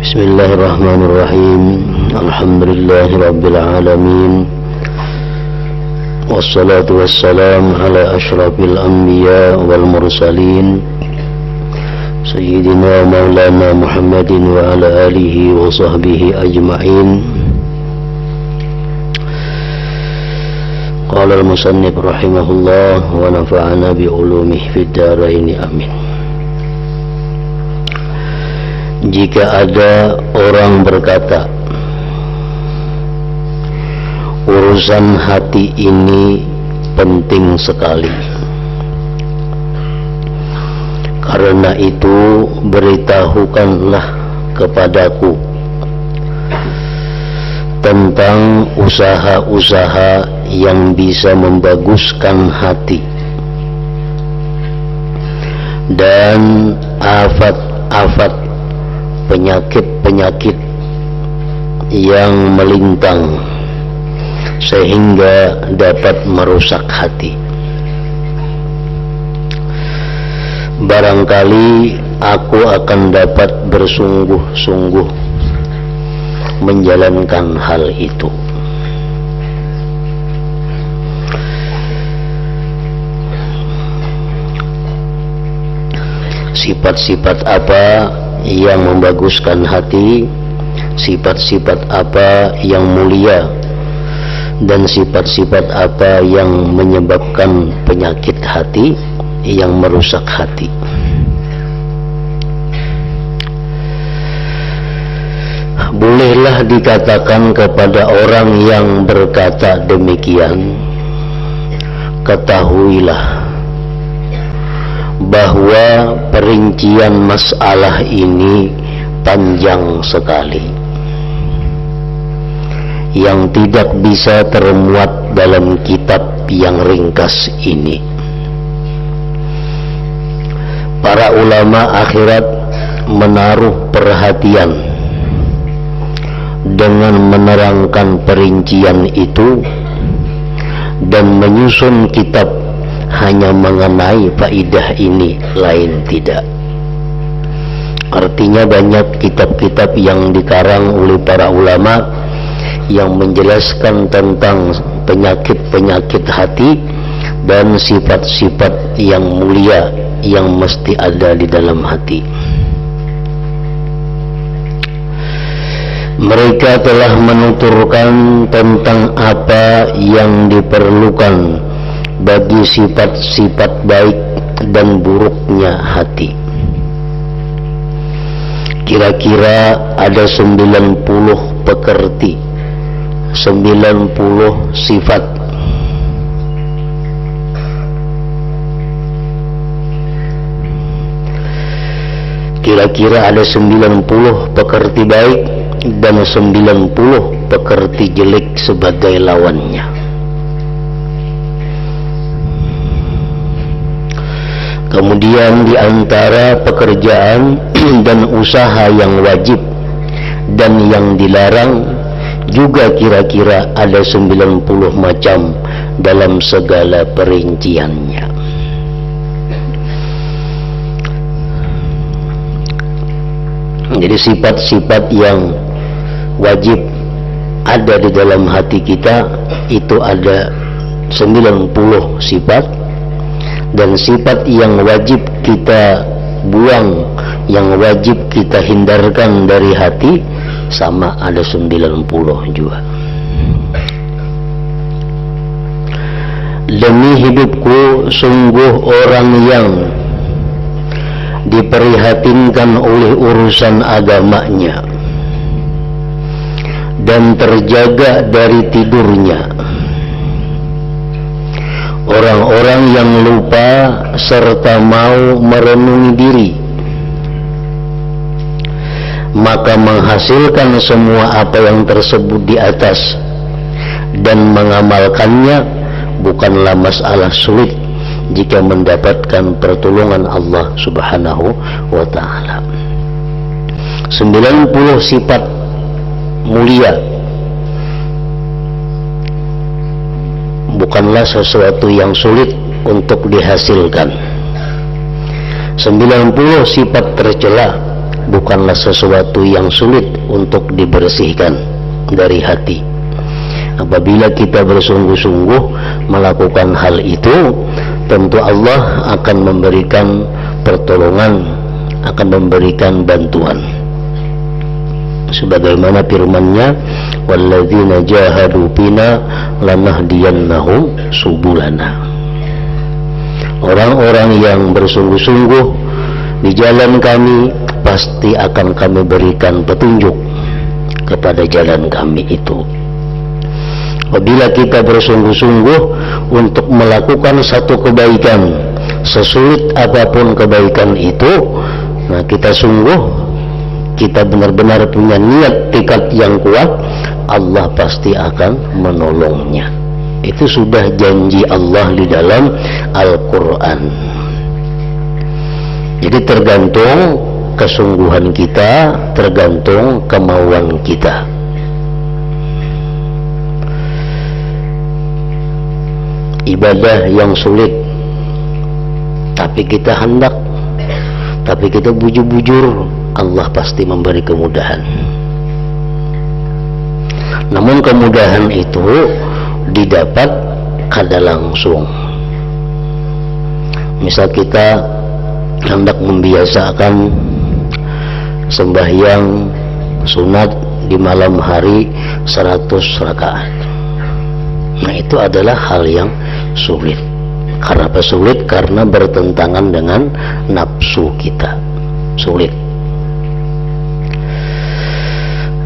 Bismillahirrahmanirrahim. Alhamdulillahi rabbil alamin. Wassalatu wassalamu ala asyrafil anbiya wal mursalin Sayyidina Maulana Muhammadin wa ala alihi wa sahbihi ajma'in. Qala al-musannif rahimahullah wa nafa'ana bi ulumihi fid dharain amin. Jika ada orang berkata, urusan hati ini penting sekali, karena itu beritahukanlah kepadaku tentang usaha-usaha yang bisa membaguskan hati dan afat-afat penyakit-penyakit yang melintang sehingga dapat merusak hati. Barangkali aku akan dapat bersungguh-sungguh menjalankan hal itu. Sifat-sifat apa yang membaguskan hati, sifat-sifat apa yang mulia, dan sifat-sifat apa yang menyebabkan penyakit hati yang merusak hati. Bolehlah dikatakan kepada orang yang berkata demikian, ketahuilah bahwa perincian masalah ini panjang sekali, yang tidak bisa termuat dalam kitab yang ringkas ini. Para ulama akhirat menaruh perhatian dengan menerangkan perincian itu dan menyusun kitab hanya mengenai faidah ini, lain tidak. Artinya banyak kitab-kitab yang dikarang oleh para ulama yang menjelaskan tentang penyakit-penyakit hati dan sifat-sifat yang mulia yang mesti ada di dalam hati. Mereka telah menuturkan tentang apa yang diperlukan bagi sifat-sifat baik dan buruknya hati. Kira-kira ada 90 pekerti, 90 sifat. Kira-kira ada 90 pekerti baik dan 90 pekerti jelek sebagai lawannya. Kemudian di antara pekerjaan dan usaha yang wajib dan yang dilarang juga kira-kira ada 90 macam dalam segala perinciannya. Jadi sifat-sifat yang wajib ada di dalam hati kita itu ada 90 sifat, dan sifat yang wajib kita buang, yang wajib kita hindarkan dari hati sama ada 90 juga. Demi hidupku, sungguh orang yang diprihatinkan oleh urusan agamanya dan terjaga dari tidurnya, orang-orang yang lupa serta mau merenungi diri, maka menghasilkan semua apa yang tersebut di atas dan mengamalkannya bukanlah masalah sulit jika mendapatkan pertolongan Allah Subhanahu wa ta'ala. 90 sifat mulia bukanlah sesuatu yang sulit untuk dihasilkan. 90 sifat tercela bukanlah sesuatu yang sulit untuk dibersihkan dari hati. Apabila kita bersungguh-sungguh melakukan hal itu, tentu Allah akan memberikan pertolongan, akan memberikan bantuan. Sebagaimana firman-Nya, walladzina jahadu fina lanahdiyannahum subulana. Orang-orang yang bersungguh-sungguh di jalan kami, pasti akan kami berikan petunjuk kepada jalan kami itu. Apabila kita bersungguh-sungguh untuk melakukan satu kebaikan, sesulit apapun kebaikan itu, nah kita benar-benar punya niat tekad yang kuat, Allah pasti akan menolongnya. Itu sudah janji Allah di dalam Al-Quran. Jadi tergantung kesungguhan kita, tergantung kemauan kita. Ibadah yang sulit, tapi kita hendak, tapi kita bujur-bujur, Allah pasti memberi kemudahan. Namun kemudahan itu didapat kada langsung. Misal kita hendak membiasakan sembahyang sunat di malam hari 100 rakaat. Nah, itu adalah hal yang sulit. Karena apa sulit? Karena bertentangan dengan nafsu kita. Sulit.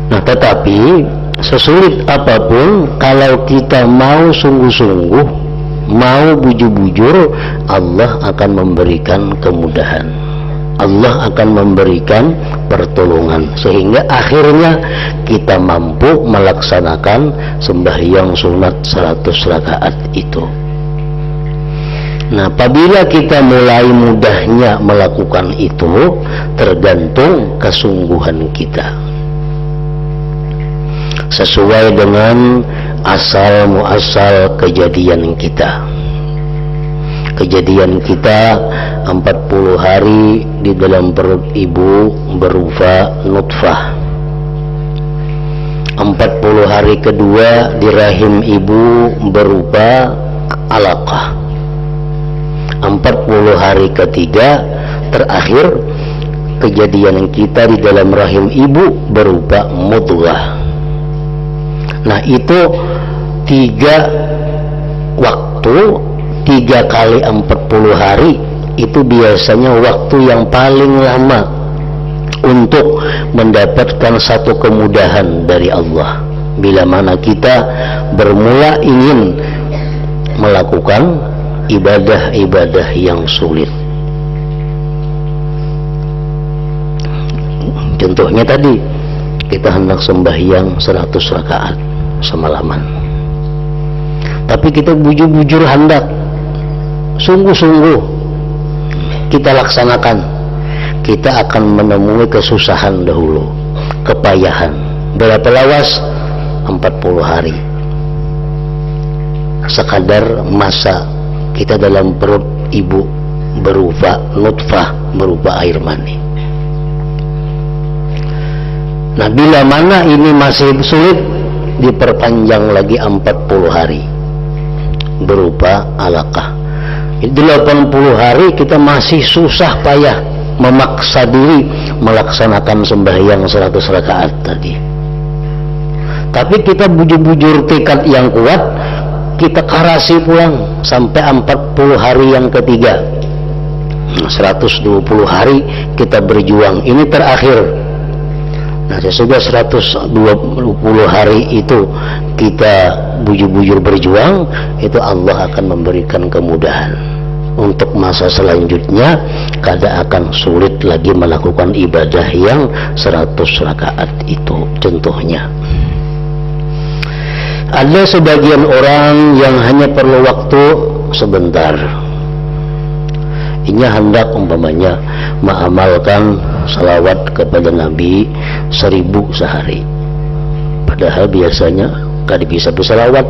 Nah, tetapi sesulit apapun, kalau kita mau sungguh-sungguh, mau bujur-bujur, Allah akan memberikan kemudahan. Allah akan memberikan pertolongan, sehingga akhirnya kita mampu melaksanakan sembahyang sunat 100 rakaat itu. Nah, apabila kita mulai mudahnya melakukan itu, tergantung kesungguhan kita. Sesuai dengan asal muasal kejadian kita. Kejadian kita 40 hari di dalam perut ibu berupa nutfah. 40 hari kedua di rahim ibu berupa alaqah. 40 hari ketiga terakhir kejadian kita di dalam rahim ibu berupa mudghah. Nah, itu 3 waktu, 3 kali 40 hari, itu biasanya waktu yang paling lama untuk mendapatkan satu kemudahan dari Allah. Bila mana kita bermula ingin melakukan ibadah-ibadah yang sulit. Contohnya tadi, kita hendak sembahyang 100 rakaat semalaman, tapi kita bujur-bujur hendak, sungguh-sungguh kita laksanakan, kita akan menemui kesusahan dahulu, kepayahan. Berapa lawas? 40 hari. Sekadar masa kita dalam perut ibu berupa nutfah, berupa air mani. Nah, bila mana ini masih sulit, diperpanjang lagi 40 hari berupa alaqah. 80 hari kita masih susah payah memaksa diri melaksanakan sembahyang 100 rakaat tadi. Tapi kita bujur-bujur tekad yang kuat, kita karasi pulang sampai 40 hari yang ketiga. 120 hari kita berjuang, ini terakhir. Nah, sesudah 120 hari itu kita bujur-bujur berjuang, itu Allah akan memberikan kemudahan. Untuk masa selanjutnya kada akan sulit lagi melakukan ibadah yang 100 rakaat itu. Contohnya, ada sebagian orang yang hanya perlu waktu sebentar. Ini hendak umpamanya mengamalkan salawat kepada Nabi 1000 sehari, padahal biasanya kada bisa bersalawat.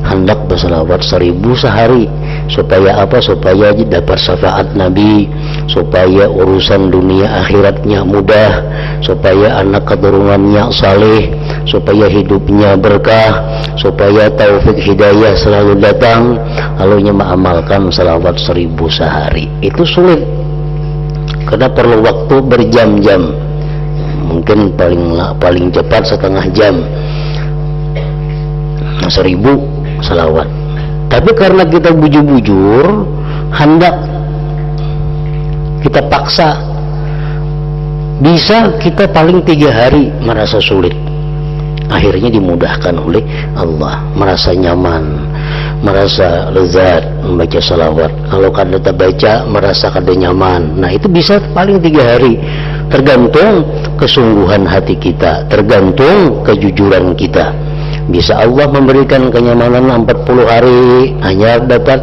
Hendak bersalawat 1000 sehari, supaya apa? Supaya dapat syafaat Nabi, supaya urusan dunia akhiratnya mudah, supaya anak keturunannya saleh, supaya hidupnya berkah, supaya taufik hidayah selalu datang, lalu mengamalkan salawat 1000 sehari. Itu sulit karena perlu waktu berjam-jam, mungkin paling cepat setengah jam 1000 salawat. Tapi karena kita bujur-bujur, hendak kita paksa, bisa kita paling 3 hari merasa sulit. Akhirnya dimudahkan oleh Allah, merasa nyaman, merasa lezat membaca salawat. Kalau kada baca merasa kada nyaman. Nah itu bisa paling 3 hari, tergantung kesungguhan hati kita, tergantung kejujuran kita. Bisa Allah memberikan kenyamanan 40 hari hanya dapat,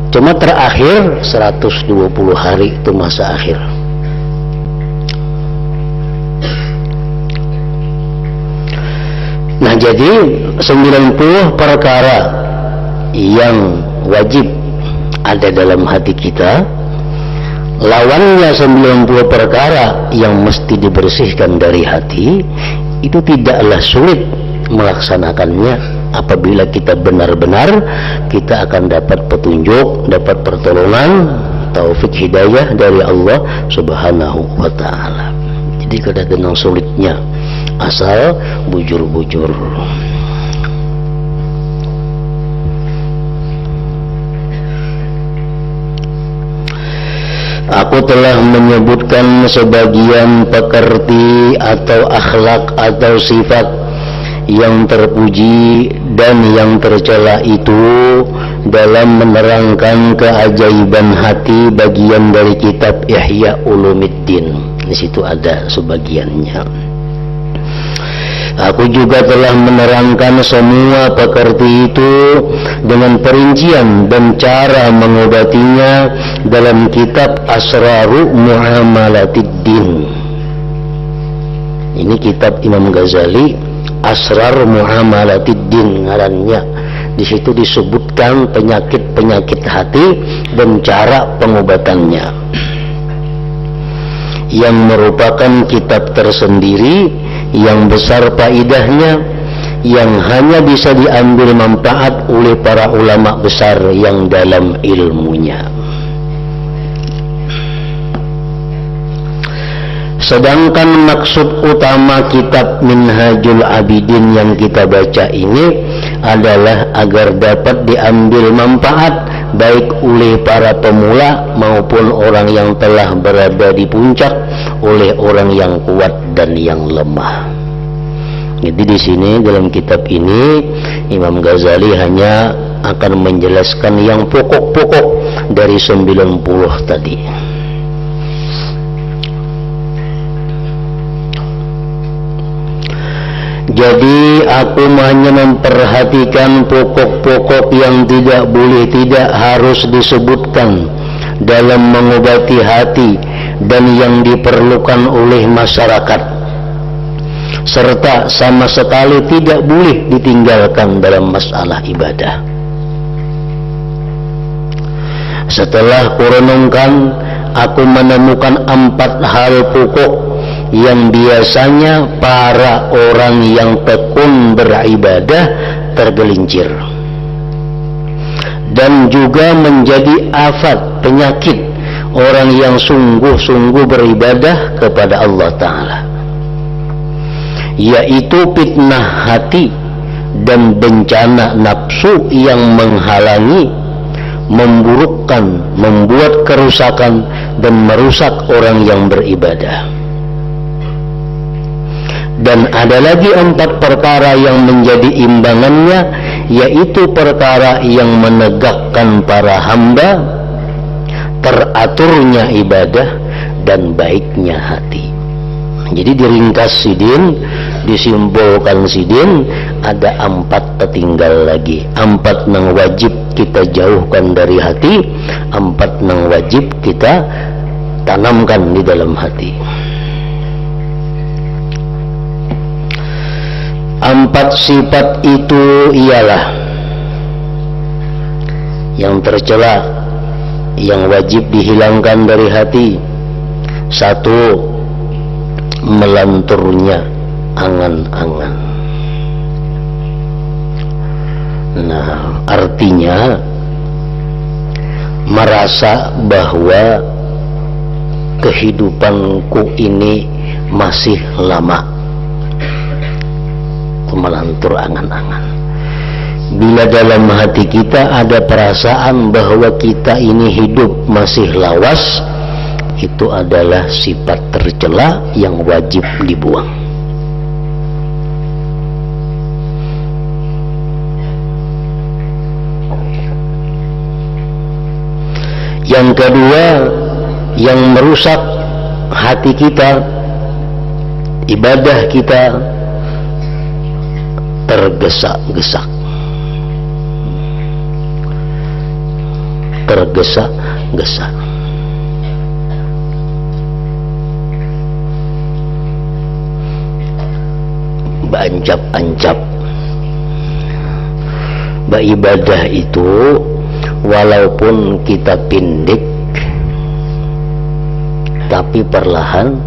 cuma terakhir 120 hari itu masa akhir. Nah jadi 90 perkara yang wajib ada dalam hati kita, lawannya 90 perkara yang mesti dibersihkan dari hati. Itu tidaklah sulit melaksanakannya apabila kita benar-benar kita akan dapat petunjuk, dapat pertolongan, taufik hidayah dari Allah Subhanahu wa ta'ala. Jadi kada tenang sulitnya, asal bujur-bujur. Aku telah menyebutkan sebagian pekerti atau akhlak atau sifat yang terpuji dan yang tercela itu dalam menerangkan keajaiban hati, bagian dari kitab Ihya Ulumuddin. Di situ ada sebagiannya. Aku juga telah menerangkan semua pekerti itu dengan perincian dan cara mengobatinya dalam kitab Asraru Muamalatiddin. Ini kitab Imam Ghazali, Asrar Muamalatiddin ngarannya. Di situ disebutkan penyakit-penyakit hati dan cara pengobatannya, yang merupakan kitab tersendiri yang besar faidahnya, yang hanya bisa diambil manfaat oleh para ulama besar yang dalam ilmunya. Sedangkan maksud utama kitab Minhajul Abidin yang kita baca ini adalah agar dapat diambil manfaat baik oleh para pemula maupun orang yang telah berada di puncak, oleh orang yang kuat dan yang lemah. Jadi di sini dalam kitab ini Imam Ghazali hanya akan menjelaskan yang pokok-pokok dari 90 tadi. Jadi aku hanya memperhatikan pokok-pokok yang tidak boleh, tidak harus disebutkan dalam mengobati hati dan yang diperlukan oleh masyarakat, serta sama sekali tidak boleh ditinggalkan dalam masalah ibadah. Setelah kurenungkan, aku menemukan 4 hal pokok yang biasanya para orang yang tekun beribadah tergelincir dan juga menjadi afat, penyakit orang yang sungguh-sungguh beribadah kepada Allah Ta'ala, yaitu fitnah hati dan bencana nafsu yang menghalangi, memburukkan, membuat kerusakan dan merusak orang yang beribadah. Dan ada lagi 4 perkara yang menjadi imbangannya, yaitu perkara yang menegakkan para hamba, teraturnya ibadah, dan baiknya hati. Jadi diringkas sidin, disimpulkan sidin, ada 4 tertinggal lagi. 4 yang wajib kita jauhkan dari hati, 4 yang wajib kita tanamkan di dalam hati. 4 sifat itu ialah: yang tercela, yang wajib dihilangkan dari hati. Satu, melanturnya angan-angan. Nah, artinya merasa bahwa kehidupanku ini masih lama. Melantur angan-angan. Bila dalam hati kita ada perasaan bahwa kita ini hidup masih lawas, itu adalah sifat tercela yang wajib dibuang. Yang kedua, yang merusak hati kita, ibadah kita, tergesa-gesa. Tergesa-gesa. Beancap-ancap. Beribadah itu walaupun kita pindik, tapi perlahan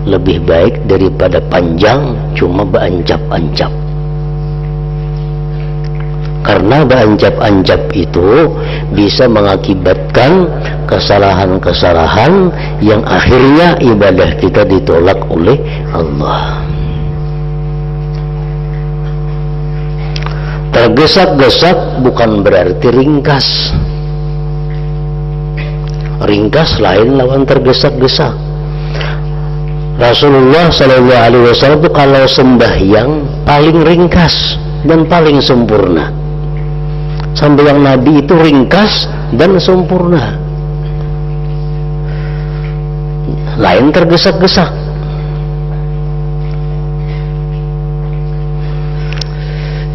lebih baik daripada panjang cuma beancap-ancap. Karena beancap-ancap itu bisa mengakibatkan kesalahan-kesalahan yang akhirnya ibadah kita ditolak oleh Allah. Tergesa-gesa bukan berarti ringkas. Ringkas lain lawan tergesa-gesa. Rasulullah SAW itu kalau sembahyang paling ringkas dan paling sempurna. Sampai yang Nabi itu ringkas dan sempurna. Lain tergesa-gesa.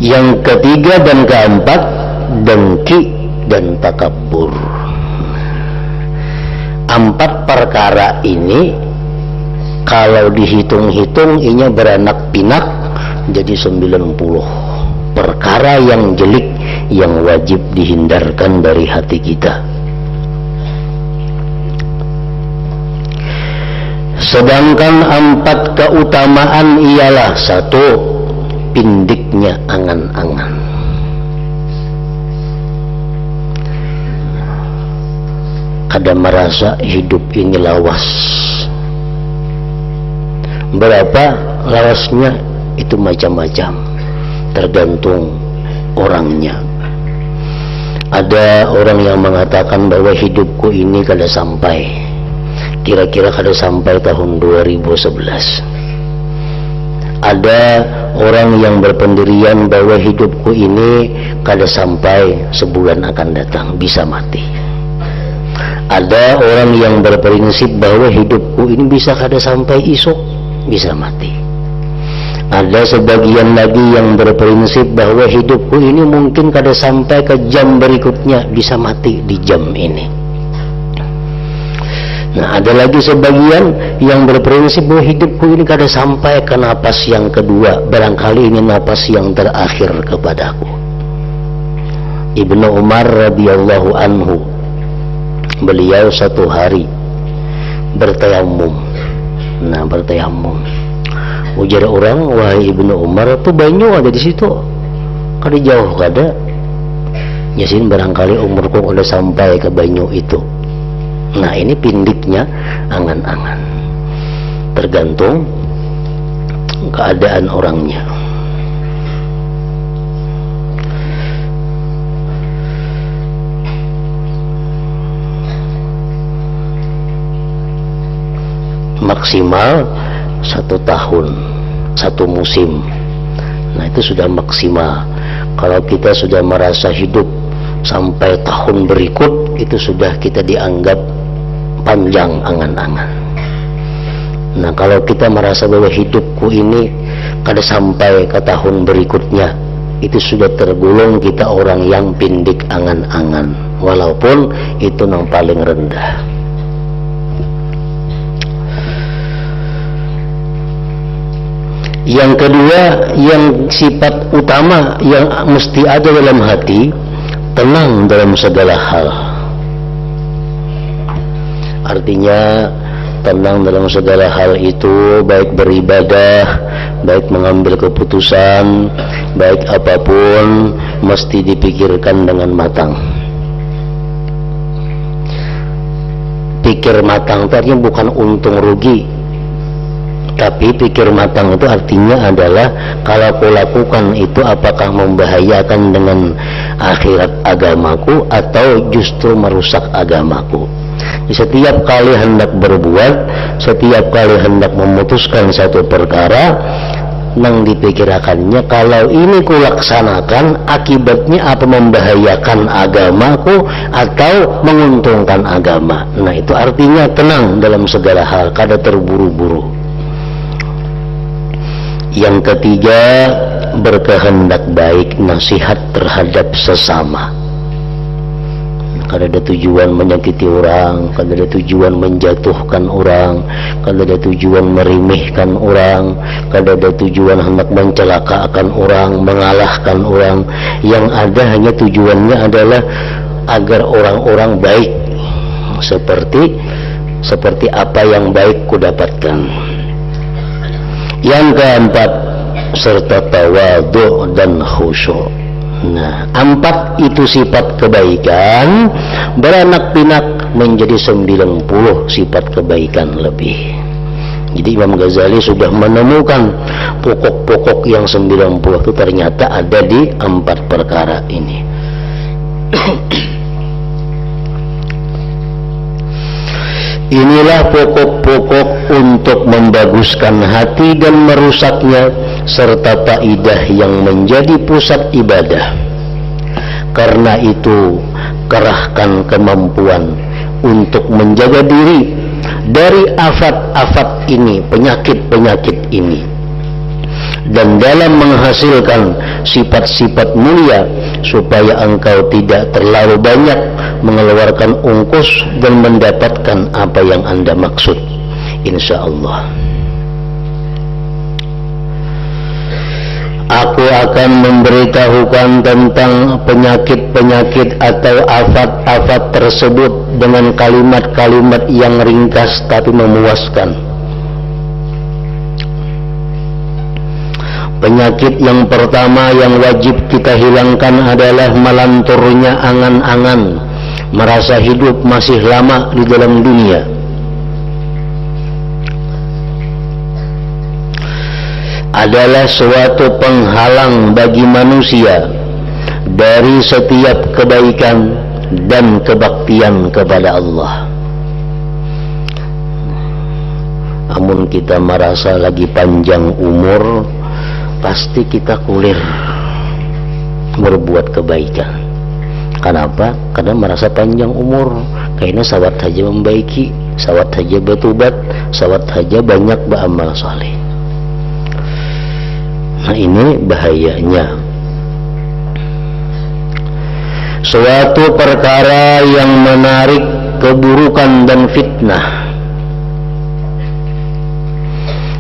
Yang ketiga dan keempat, dengki dan takabur. 4 perkara ini kalau dihitung-hitung inya beranak pinak jadi 90 perkara yang jelek yang wajib dihindarkan dari hati kita. Sedangkan 4 keutamaan ialah: 1, pindiknya angan-angan. Kada merasa hidup ini lawas. Berapa lawasnya itu macam-macam, tergantung orangnya. Ada orang yang mengatakan bahwa hidupku ini kada sampai, kira-kira kada sampai tahun 2011. Ada orang yang berpendirian bahwa hidupku ini kada sampai sebulan akan datang, bisa mati. Ada orang yang berprinsip bahwa hidupku ini bisa kada sampai esok, bisa mati. Ada sebagian lagi yang berprinsip bahwa hidupku ini mungkin kada sampai ke jam berikutnya, bisa mati di jam ini. Nah, ada lagi sebagian yang berprinsip bahwa hidupku ini kada sampai ke napas yang kedua, barangkali ini napas yang terakhir kepadaku. Ibnu Umar radhiyallahu anhu, beliau satu hari bertayamum. Nah, bertayamum. Ujar orang, wahai Ibnu Umar, tuh banyu ada di situ, kada jauh kada. Yasin barangkali umurku udah sampai ke banyu itu. Nah, ini pindiknya angan-angan. Tergantung keadaan orangnya. Maksimal 1 tahun, 1 musim. Nah, itu sudah maksimal. Kalau kita sudah merasa hidup sampai tahun berikut, itu sudah kita dianggap panjang angan-angan. Nah, kalau kita merasa bahwa hidupku ini kada sampai ke tahun berikutnya, itu sudah tergolong kita orang yang pindik angan-angan, walaupun itu yang paling rendah. Yang kedua, yang sifat utama yang mesti ada dalam hati, tenang dalam segala hal. Artinya tenang dalam segala hal itu, baik beribadah, baik mengambil keputusan, baik apapun mesti dipikirkan dengan matang. Pikir matang itu artinya bukan untung rugi, tapi pikir matang itu artinya adalah kalau aku lakukan itu apakah membahayakan dengan akhirat agamaku atau justru merusak agamaku. Setiap kali hendak berbuat, setiap kali hendak memutuskan satu perkara, nang dipikirkannya kalau ini kulaksanakan akibatnya apa, membahayakan agamaku atau menguntungkan agama. Nah itu artinya tenang dalam segala hal, kada terburu-buru. Yang ketiga, berkehendak baik, nasihat terhadap sesama. Kada ada tujuan menyakiti orang, kada ada tujuan menjatuhkan orang, kada ada tujuan merimehkan orang, kada ada tujuan hendak mencelakakan orang, mengalahkan orang. Yang ada hanya tujuannya adalah agar orang-orang baik, seperti apa yang baik kudapatkan. Yang keempat, serta tawadhu dan khusyuk. Nah, 4 itu sifat kebaikan beranak pinak menjadi 90 sifat kebaikan lebih. Jadi Imam Ghazali sudah menemukan pokok-pokok yang 90 itu ternyata ada di 4 perkara ini. Inilah pokok-pokok untuk membaguskan hati dan merusaknya, serta faidah yang menjadi pusat ibadah. Karena itu, kerahkan kemampuan untuk menjaga diri dari afat-afat ini, penyakit-penyakit ini, dan dalam menghasilkan sifat-sifat mulia, supaya engkau tidak terlalu banyak mengeluarkan ongkos dan mendapatkan apa yang Anda maksud, insyaallah. Aku akan memberitahukan tentang penyakit-penyakit atau afat-afat tersebut dengan kalimat-kalimat yang ringkas tapi memuaskan. Penyakit yang pertama yang wajib kita hilangkan adalah melanturnya angan-angan, merasa hidup masih lama di dalam dunia. Adalah suatu penghalang bagi manusia dari setiap kebaikan dan kebaktian kepada Allah. Namun kita merasa lagi panjang umur, pasti kita kulir berbuat kebaikan. Kenapa? Karena merasa panjang umur, kayaknya sawat saja membaiki, sawat saja bertobat, sawat saja banyak beramal saleh. Nah ini bahayanya. Suatu perkara yang menarik keburukan dan fitnah.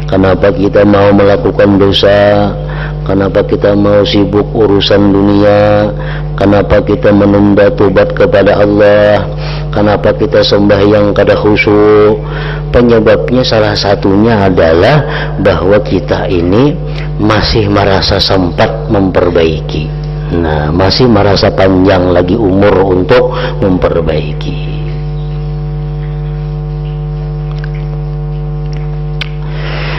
Kenapa kita mau melakukan dosa? Kenapa kita mau sibuk urusan dunia? Kenapa kita menunda tobat kepada Allah? Kenapa kita sembahyang kada khusyuk? Penyebabnya salah satunya adalah bahwa kita ini masih merasa sempat memperbaiki. Nah, masih merasa panjang lagi umur untuk memperbaiki.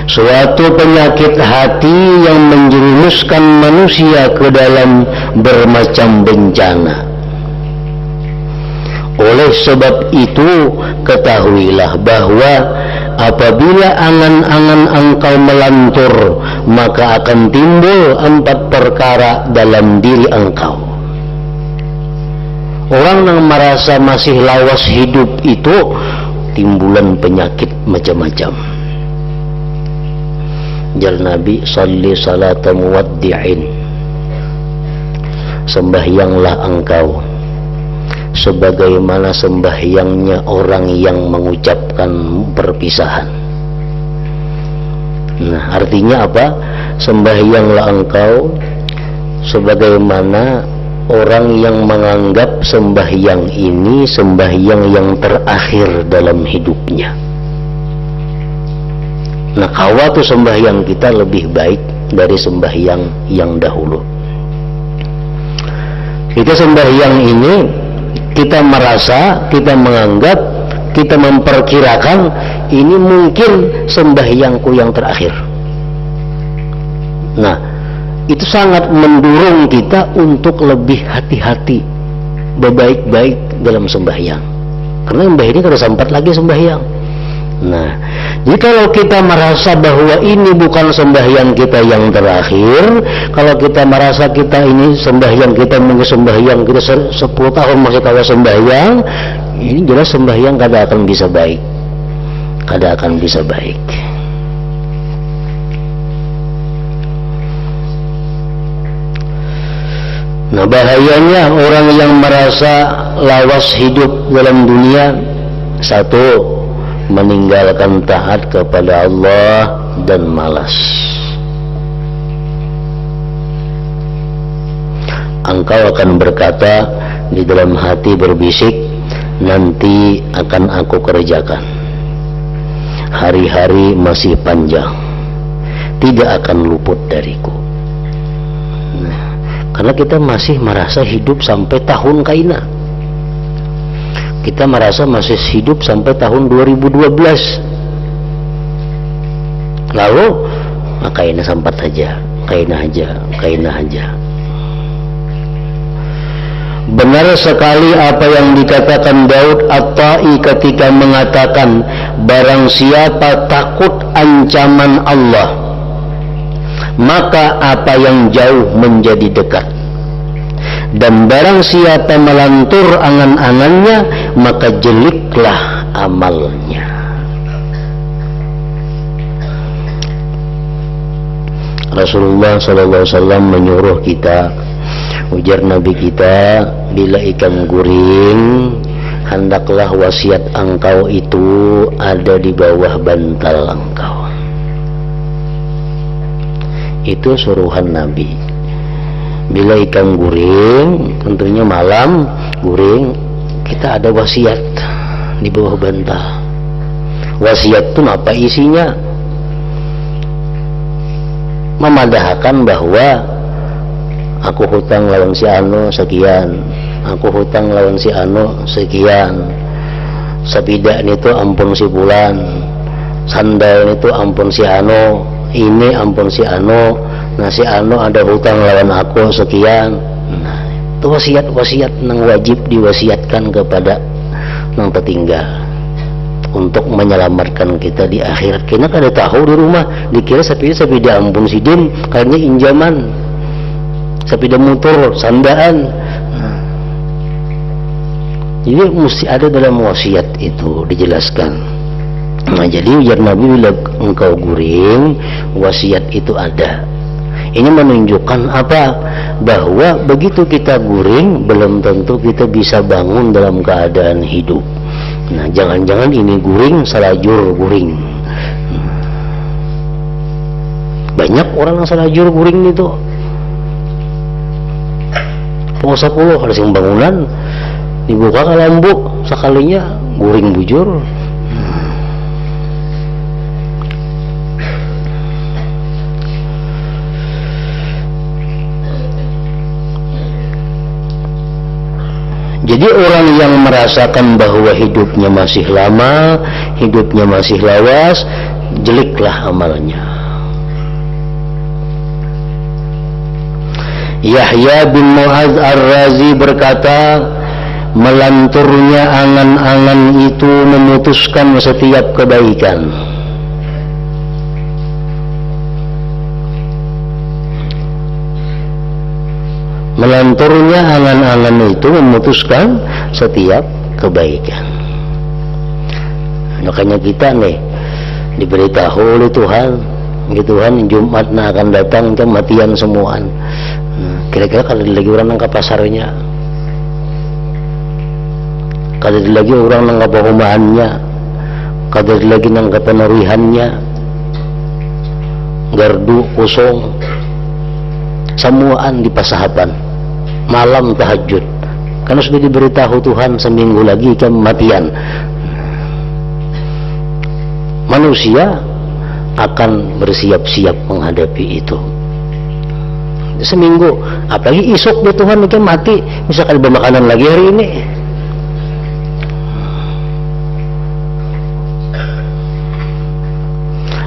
Suatu penyakit hati yang menjerumuskan manusia ke dalam bermacam bencana. Oleh sebab itu, ketahuilah bahwa apabila angan-angan engkau melantur, maka akan timbul 4 perkara dalam diri engkau. Orang yang merasa masih lawas hidup itu timbulan penyakit macam-macam. Jar Nabi, salli salata muwaddi'in, sembahyanglah engkau sebagaimana sembahyangnya orang yang mengucapkan perpisahan. Nah, artinya apa? Sembahyanglah engkau sebagaimana orang yang menganggap sembahyang ini sembahyang yang terakhir dalam hidupnya. Nah, khawatir sembahyang kita lebih baik dari sembahyang yang dahulu. Kita sembahyang ini, kita merasa, kita menganggap, kita memperkirakan ini mungkin sembahyangku yang terakhir. Nah, itu sangat mendorong kita untuk lebih hati-hati, berbaik-baik dalam sembahyang. Karena mbah ini kada sempat lagi sembahyang. Nah, jadi kalau kita merasa bahwa ini bukan sembahyang kita yang terakhir, kalau kita merasa kita ini sembahyang kita mungkin sembahyang kita 10 tahun masih kalah sembahyang, ini jelas sembahyang kada akan bisa baik, kada akan bisa baik. Nah, bahayanya orang yang merasa lawas hidup dalam dunia, satu, meninggalkan taat kepada Allah dan malas. Engkau akan berkata di dalam hati berbisik, nanti akan aku kerjakan. Hari-hari masih panjang, tidak akan luput dariku. Nah, karena kita masih merasa hidup sampai tahun kaina. Kita merasa masih hidup sampai tahun 2012. Lalu kaina sampat saja, kaina aja. Benar sekali apa yang dikatakan Daud At-Tai ketika mengatakan, barang siapa takut ancaman Allah, maka apa yang jauh menjadi dekat. Dan barang siapa melantur angan-angannya, maka jeliklah amalnya. Rasulullah SAW menyuruh kita, ujar Nabi kita, bila ikan guring, hendaklah wasiat engkau itu ada di bawah bantal engkau. Itu suruhan Nabi. Bila ikan guring, tentunya malam guring, kita ada wasiat di bawah bantal. Wasiat itu apa isinya? Memadahkan bahwa aku hutang lawan si Ano sekian, aku hutang lawan si Ano sekian, sepidak itu ampun si Bulan, sandal itu ampun si Ano, ini ampun si Ano, nah si Ano ada hutang lawan aku sekian. Nah, itu wasiat yang wajib diwasiatkan kepada yang tertinggal untuk menyelamatkan kita di akhirat. Kena kada tahu di rumah dikira sepeda ampun sidin, kayaknya injaman, sepeda motor sandaan. Nah, jadi mesti ada dalam wasiat itu dijelaskan. Nah, jadi ujar Nabi, bila engkau guring, wasiat itu ada. Ini menunjukkan apa? Bahwa begitu kita guring, belum tentu kita bisa bangun dalam keadaan hidup. Nah, jangan-jangan ini guring, salajur guring. Banyak orang yang salajur guring itu. Puasa puluh, ada yang bangunan, dibuka ke lampu, sekalinya guring bujur. Jadi orang yang merasakan bahwa hidupnya masih lama, hidupnya masih lawas, jeliklah amalnya. Yahya bin Mu'adz Ar-Razi berkata, melanturnya angan-angan itu memutuskan setiap kebaikan. Melanturnya angan-angan itu memutuskan setiap kebaikan. Makanya kita nih diberitahu oleh Tuhan, Tuhan Jumat akan datang kematian semuaan. Kira-kira kalau lagi orang nang ke pasarnya, kalau lagi orang nang ke perumahannya, kalau lagi nang ke penerihannya, gardu kosong, semuaan di pasahaban. malam tahajud, karena sudah diberitahu Tuhan seminggu lagi kematian. Manusia akan bersiap-siap menghadapi itu. Seminggu, apalagi isuk dia Tuhan ikan mati, misalkan bermakanan lagi hari ini.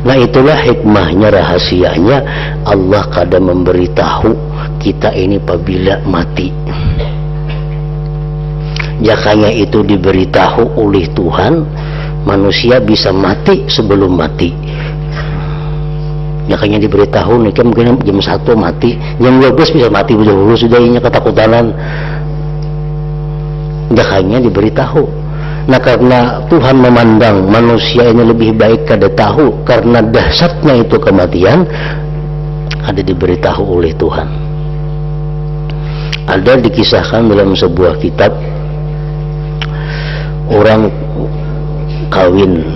Nah itulah hikmahnya, rahasianya Allah kadang memberitahu kita ini apabila mati. Jakanya itu diberitahu oleh Tuhan, manusia bisa mati sebelum mati. Jakanya diberitahu nih kan mungkin jam 1 mati, jam 12 bisa mati dulu, sudah ini ketakutanan. Jakanya diberitahu. Nah karena Tuhan memandang manusia ini lebih baik kada tahu, karena dahsyatnya itu kematian, ada diberitahu oleh Tuhan. Ada dikisahkan dalam sebuah kitab, orang kawin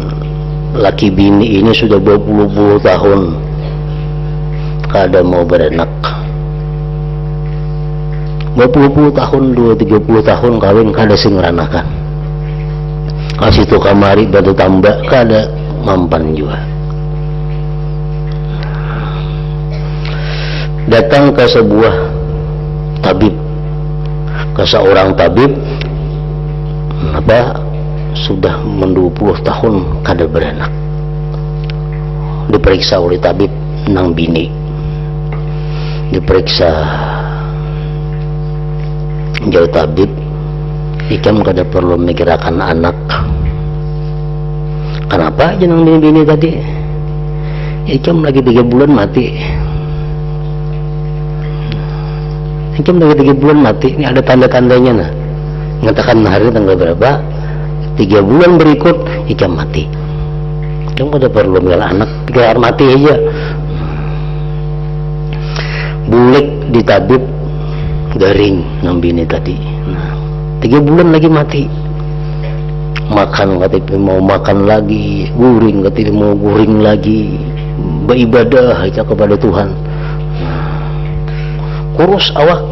laki bini ini sudah 20 tahun kada mau beranak. 20 tahun, 30 tahun kawin kada sing ranakan. Kasih tu kamari batu tambak kada mampan juga. Datang ke sebuah tabib, ke seorang tabib, sudah 20 tahun kada beranak. Diperiksa oleh tabib nang bini, diperiksa jauh tabib, ikam kada perlu memikirkan anak. Kenapa aja nang bini tadi? Ikam lagi 3 bulan mati. Ikam lagi 3 bulan mati. Ini ada tanda-tandanya nah. Ngatakan hari tanggal berapa? 3 bulan berikut ikam mati. Ikam kada perlu mikir anak, pikir mati aja. Bulik ditabib garing nang bini tadi. Nah, 3 bulan lagi mati. Makan katanya mau makan lagi, guring katanya mau guring lagi, beribadah aja kepada Tuhan. Kurus awak,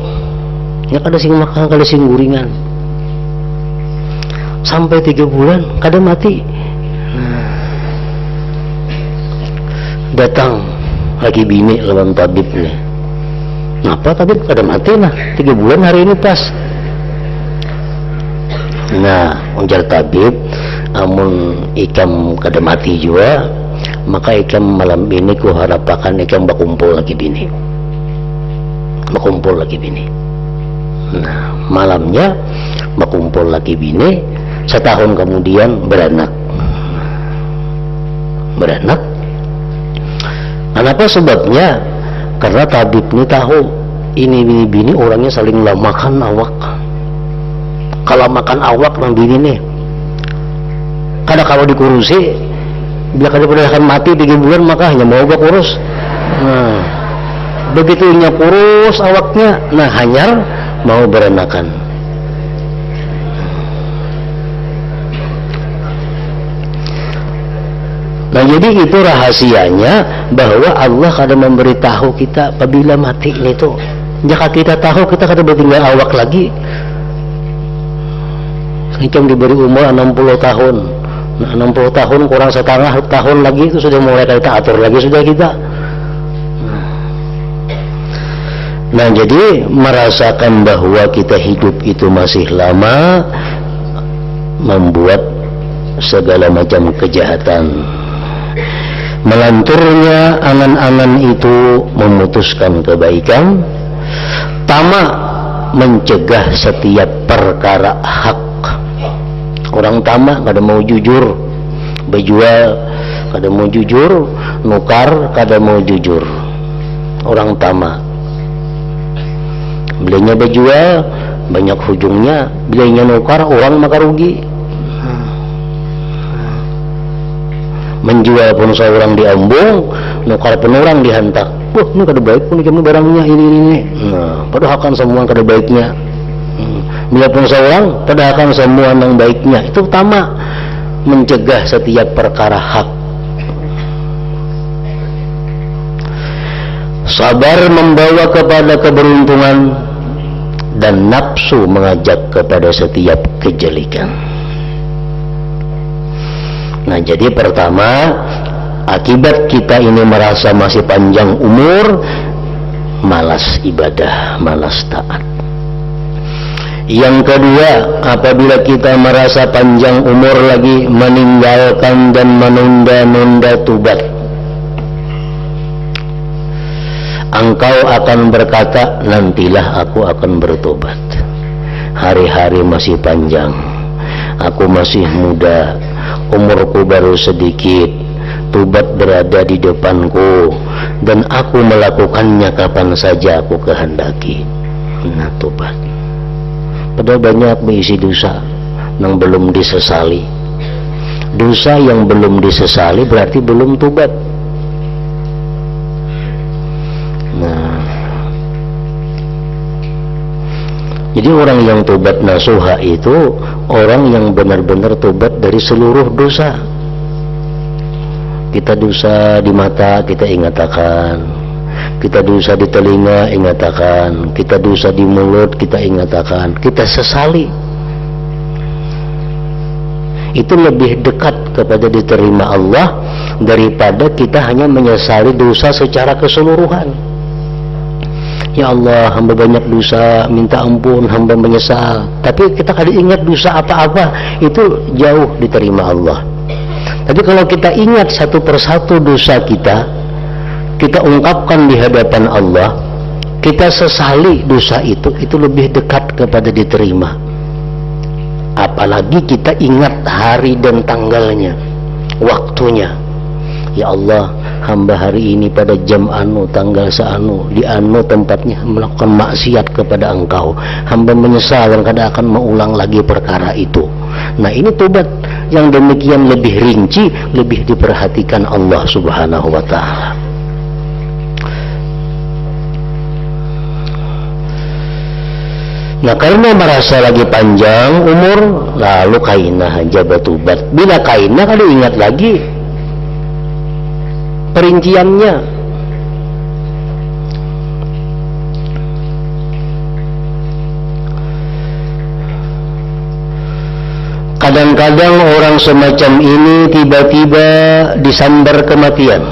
ya kada sing makan, kada sing guringan. Sampai 3 bulan kada mati. Datang lagi bini lawan tabib nih. Napa tabib kada mati nah? 3 bulan hari ini pas. Nah, unjar tabib, amun ikam kada mati juga, maka ikam malam ini ku harapakan ikam berkumpul lagi bini. Berkumpul lagi bini. Nah, malamnya berkumpul lagi bini, setahun kemudian beranak. Beranak. Kenapa sebabnya? Karena tabib ini tahu ini bini orangnya saling makan awak. Kalau makan awak nang bini nih, kada kalau dikurusi, bila kada akan mati 3 bulan maka hanya mau kurus. Nah, begitu kurus awaknya, nah hanyar mau beranakan. Nah jadi itu rahasianya bahwa Allah kada memberitahu kita apabila mati ini tuh. Jika kita tahu kita kada bertinggal awak lagi. Ikam diberi umur 60 tahun. Nah, 60 tahun kurang setengah tahun lagi itu sudah mulai kita atur lagi sudah kita. Nah jadi merasakan bahwa kita hidup itu masih lama, membuat segala macam kejahatan. Melanturnya angan-angan itu memutuskan kebaikan. Tamak mencegah setiap perkara hak. Orang tamak kada mau jujur, berjual kada mau jujur, nukar kada mau jujur. Orang tamak. Bilanya berjual banyak hujungnya, bilanya nukar orang maka rugi. Menjual pun seorang diambung, nukar pun orang dihantak. Wah, ini kada baik pun ini barangnya ini. Nah, padahal kan semua kada baiknya. Bila pun seorang, padahal kan semua yang baiknya. Itu tamak, mencegah setiap perkara hak. Sabar membawa kepada keberuntungan. dan nafsu mengajak kepada setiap kejelekan. Nah, jadi pertama, akibat kita ini merasa masih panjang umur, malas ibadah, malas taat. Yang kedua, apabila kita merasa panjang umur lagi, meninggalkan dan menunda-nunda tobat. Engkau akan berkata, nantilah aku akan bertobat. Hari-hari masih panjang, aku masih muda, umurku baru sedikit, tobat berada di depanku, dan aku melakukannya kapan saja aku kehendaki. Nah, tobat. Padahal banyak berisi dosa yang belum disesali. Dosa yang belum disesali berarti belum tobat. Nah, jadi orang yang tobat nasuha itu orang yang benar-benar tobat dari seluruh dosa. Kita dosa di mata, kita ingat akan. Kita dosa di telinga, ingat akan. Kita dosa di mulut, kita ingat akan. Kita sesali. Itu lebih dekat kepada diterima Allah daripada kita hanya menyesali dosa secara keseluruhan. Ya Allah, hamba banyak dosa, minta ampun, hamba menyesal. Tapi kita kali ingat dosa apa-apa, itu jauh diterima Allah. Tapi kalau kita ingat satu persatu dosa kita ungkapkan di hadapan Allah, kita sesali dosa itu lebih dekat kepada diterima. Apalagi kita ingat hari dan tanggalnya, waktunya. Ya Allah, hamba hari ini pada jam anu, tanggal seanu, di anu tempatnya melakukan maksiat kepada Engkau. Hamba menyesal dan kadang akan mengulang lagi perkara itu. Nah, ini tobat yang demikian lebih rinci, lebih diperhatikan Allah Subhanahu wa ta'ala. Nah, karena merasa lagi panjang umur, lalu kainah aja batubat. Bila kainah kalau ingat lagi perinciannya. Kadang-kadang orang semacam ini tiba-tiba disambar kematian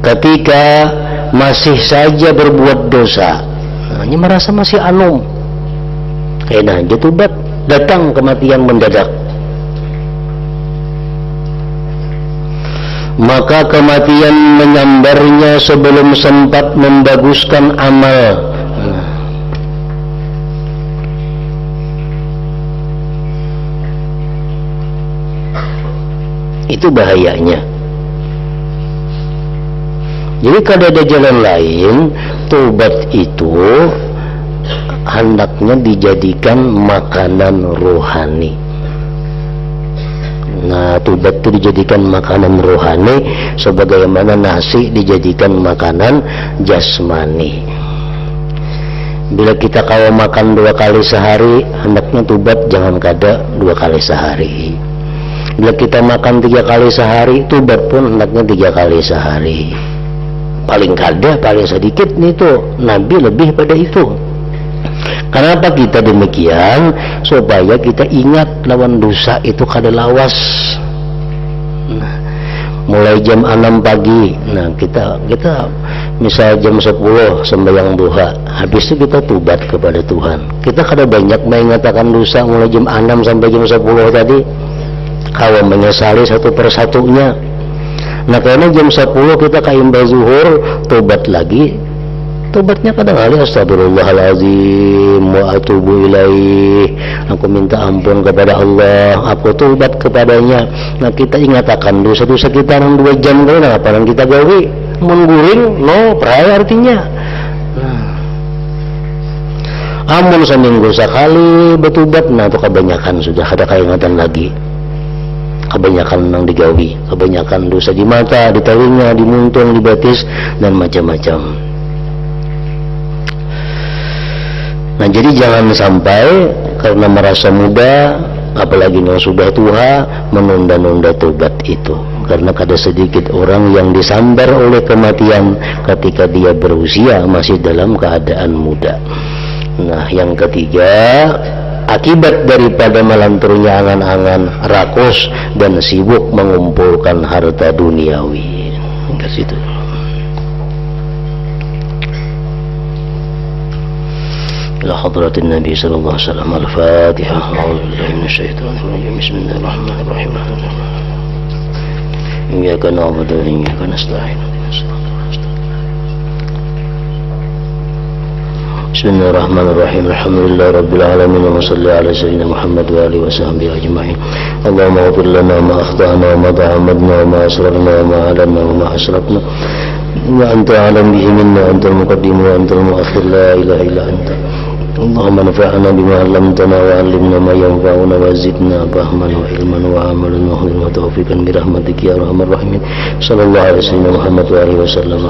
ketika masih saja berbuat dosa. Hanya merasa masih anum, kena aja tobat, datang kematian mendadak. Maka kematian menyambarnya sebelum sempat membaguskan amal. Itu bahayanya. Jadi kalau ada jalan lain, tobat itu hendaknya dijadikan makanan rohani. Nah, tobat itu dijadikan makanan rohani sebagaimana nasi dijadikan makanan jasmani. Bila kita kalau makan 2 kali sehari, hendaknya tobat jangan kada 2 kali sehari. Bila kita makan 3 kali sehari, tobat pun hendaknya 3 kali sehari. Paling kada, paling sedikit itu Nabi lebih pada itu. Kenapa kita demikian? Supaya kita ingat lawan dosa itu kada lawas. Nah, mulai jam 6 pagi, nah kita misal jam 10 sembahyang duha, habis itu kita tobat kepada Tuhan. Kita kada banyak mengatakan dosa mulai jam 6 sampai jam 10 tadi. Kalau menyesali satu persatunya. Nah, karena jam 10 kita kaimba zuhur, tobat lagi. Tobatnya kadang-kadang astagfirullahaladzim wa atubu ilaih, aku minta ampun kepada Allah, aku tobat kepadanya. Nah, kita ingat akan dosa-dosa kita nang 2 jam kali, apa yang kita gawe mengguring no perai artinya. Amun seminggu sekali bertobat, nah itu kebanyakan sudah ada keingatan lagi. Kebanyakan nang digawi, kebanyakan dosa di mata, di telinga, di muntung, di batis, dan macam-macam. Nah, jadi jangan sampai karena merasa muda, apalagi yang sudah tua, menunda-nunda tobat itu. Karena ada sedikit orang yang disambar oleh kematian ketika dia berusia masih dalam keadaan muda. Nah, yang ketiga, akibat daripada melanturnya angan-angan rakus dan sibuk mengumpulkan harta duniawi. Ke situ. إلى حضرة النبي صلى الله عليه وسلم. الفاتحة. أعوذ بالله من الشيطان الرجيم. بسم الله الرحمن الرحيم. إياك نعبد وإياك نستعين. بسم الله الرحمن الرحيم. الحمد لله رب العالمين وصل على سيدنا محمد وآله وصحبه أجمعين. اللهم اغفر لنا ما أخطأنا وما تعمدنا وما أسررنا وما أعلنا وما أسرفنا وأنت أعلم به منا. أنت المقدم وأنت المؤخر، لا إله إلا أنت. اللهم انفعنا بما علمتنا وعلمنا ما ينفعنا وزدنا فهما وعلما وعملا وهدى وتوفيقا برحمتك يا أرحم الراحمين. صلى الله عليه وسلم محمد وآله وسلم.